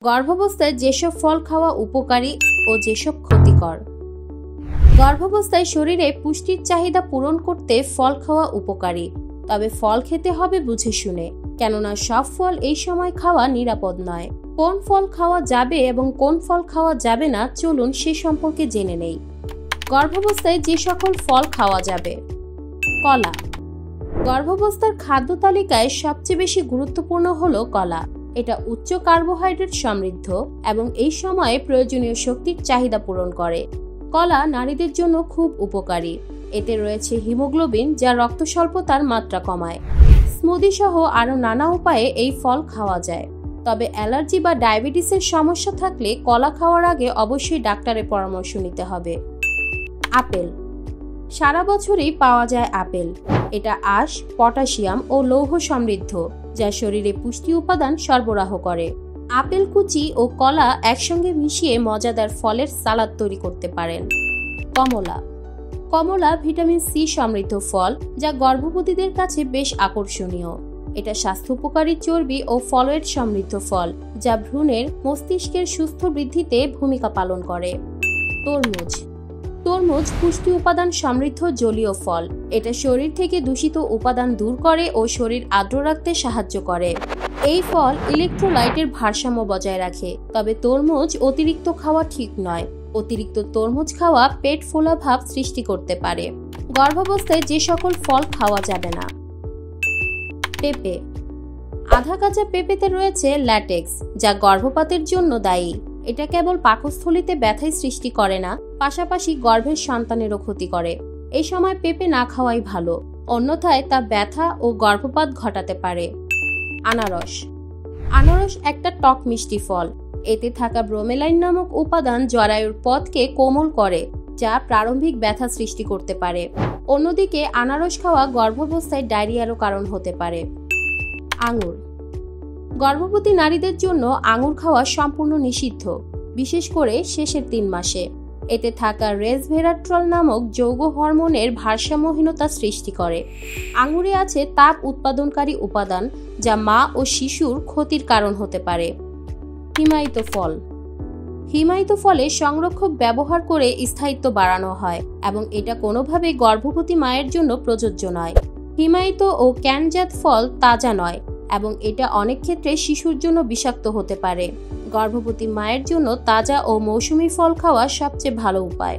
গর্ভাবস্থায় যেসব ফল খাওয়া উপকারী ও যেসব ক্ষতিকর। গর্ভাবস্থায় শরীরে পুষ্টির চাহিদা পূরণ করতে ফল খাওয়া উপকারী, তবে ফল খেতে হবে বুঝে শুনে, কেননা সব ফল এই সময় খাওয়া নিরাপদ নয়। কোন ফল খাওয়া যাবে এবং কোন ফল খাওয়া যাবে না, চলুন সে সম্পর্কে জেনে নেই। গর্ভাবস্থায় যে সকল ফল খাওয়া যাবে। কলা। গর্ভাবস্থার খাদ্য তালিকায় সবচেয়ে বেশি গুরুত্বপূর্ণ হলো কলা। এটা উচ্চ কার্বোহাইড্রেট সমৃদ্ধ এবং এই সময়ে প্রয়োজনীয় শক্তির চাহিদা পূরণ করে। কলা নারীদের জন্য খুব উপকারী। এতে রয়েছে হিমোগ্লোবিন, যা রক্ত স্বল্পতার মাত্রা কমায়। স্মুদি সহ আরও নানা উপায়ে এই ফল খাওয়া যায়, তবে অ্যালার্জি বা ডায়াবেটিসের সমস্যা থাকলে কলা খাওয়ার আগে অবশ্যই ডাক্তারের পরামর্শ নিতে হবে। আপেল। সারা বছরই পাওয়া যায় আপেল। এটা আঁশ, পটাশিয়াম ও লৌহ সমৃদ্ধ, যা শরীরে পুষ্টি উপাদান সরবরাহ করে। আপেল কুচি ও কলা একসঙ্গে মিশিয়ে মজাদার ফলের সালাদ তৈরি করতে পারেন। কমলা। কমলা ভিটামিন সি সমৃদ্ধ ফল, যা গর্ভবতীদের কাছে বেশ আকর্ষণীয়। এটা স্বাস্থ্য উপকারী চর্বি ও ফলয়েড সমৃদ্ধ ফল, যা ভ্রূণের মস্তিষ্কের সুস্থ বৃদ্ধিতে ভূমিকা পালন করে। তরমুজ। তরমুজ পুষ্টি উপাদান সমৃদ্ধ জলীয় ফল। এটা শরীর থেকে দূষিত উপাদান দূর করে ও শরীর আর্দ্র রাখতে সাহায্য করে। এই ফল ইলেকট্রোলাইটের ভারসাম্য বজায় রাখে, তবে তরমুজ অতিরিক্ত খাওয়া ঠিক নয়। অতিরিক্ত তরমুজ খাওয়া পেট ফোলা ভাব সৃষ্টি করতে পারে। গর্ভাবস্থায় যে সকল ফল খাওয়া যাবে না। পেঁপে। আধা কাঁচা পেঁপেতে রয়েছে ল্যাটেক্স, যা গর্ভপাতের জন্য দায়ী। এটা কেবল পাকস্থলীতে ব্যথাই সৃষ্টি করে না, পাশাপাশি গর্ভের সন্তানেরও ক্ষতি করে। এই সময় পেঁপে না খাওয়াই ভালো, অন্যথায় তা ব্যথা ও গর্ভপাত ঘটাতে পারে। আনারস। আনারস একটা টক মিষ্টি ফল। এতে থাকা ব্রোমেলাইন নামক উপাদান জরায়ুর পথকে কোমল করে, যা প্রারম্ভিক ব্যথা সৃষ্টি করতে পারে। অন্যদিকে আনারস খাওয়া গর্ভাবস্থায় ডায়রিয়ারও কারণ হতে পারে। আঙুর। গর্ভবতী নারীদের জন্য আঙুর খাওয়া সম্পূর্ণ নিষিদ্ধ, বিশেষ করে শেষের 3 মাসে। এতে থাকা রেসভেরাট্রল নামক যৌগ হরমোনের ভারসাম্যহীনতা সৃষ্টি করে। আঙুরে আছে তাপ উৎপাদনকারী উপাদান, যা মা ও শিশুর ক্ষতির কারণ হতে পারে। হিমায়িত ফল। হিমায়িত ফলে সংরক্ষক ব্যবহার করে স্থায়িত্ব বাড়ানো হয় এবং এটা কোনোভাবে গর্ভবতী মায়ের জন্য প্রযোজ্য নয়। হিমায়িত ও ক্যানজাত ফল তাজা নয় এবং এটা অনেক ক্ষেত্রে শিশুর জন্য বিষাক্ত হতে পারে। গর্ভবতী মায়ের জন্য তাজা ও মৌসুমী ফল খাওয়া সবচেয়ে ভালো উপায়।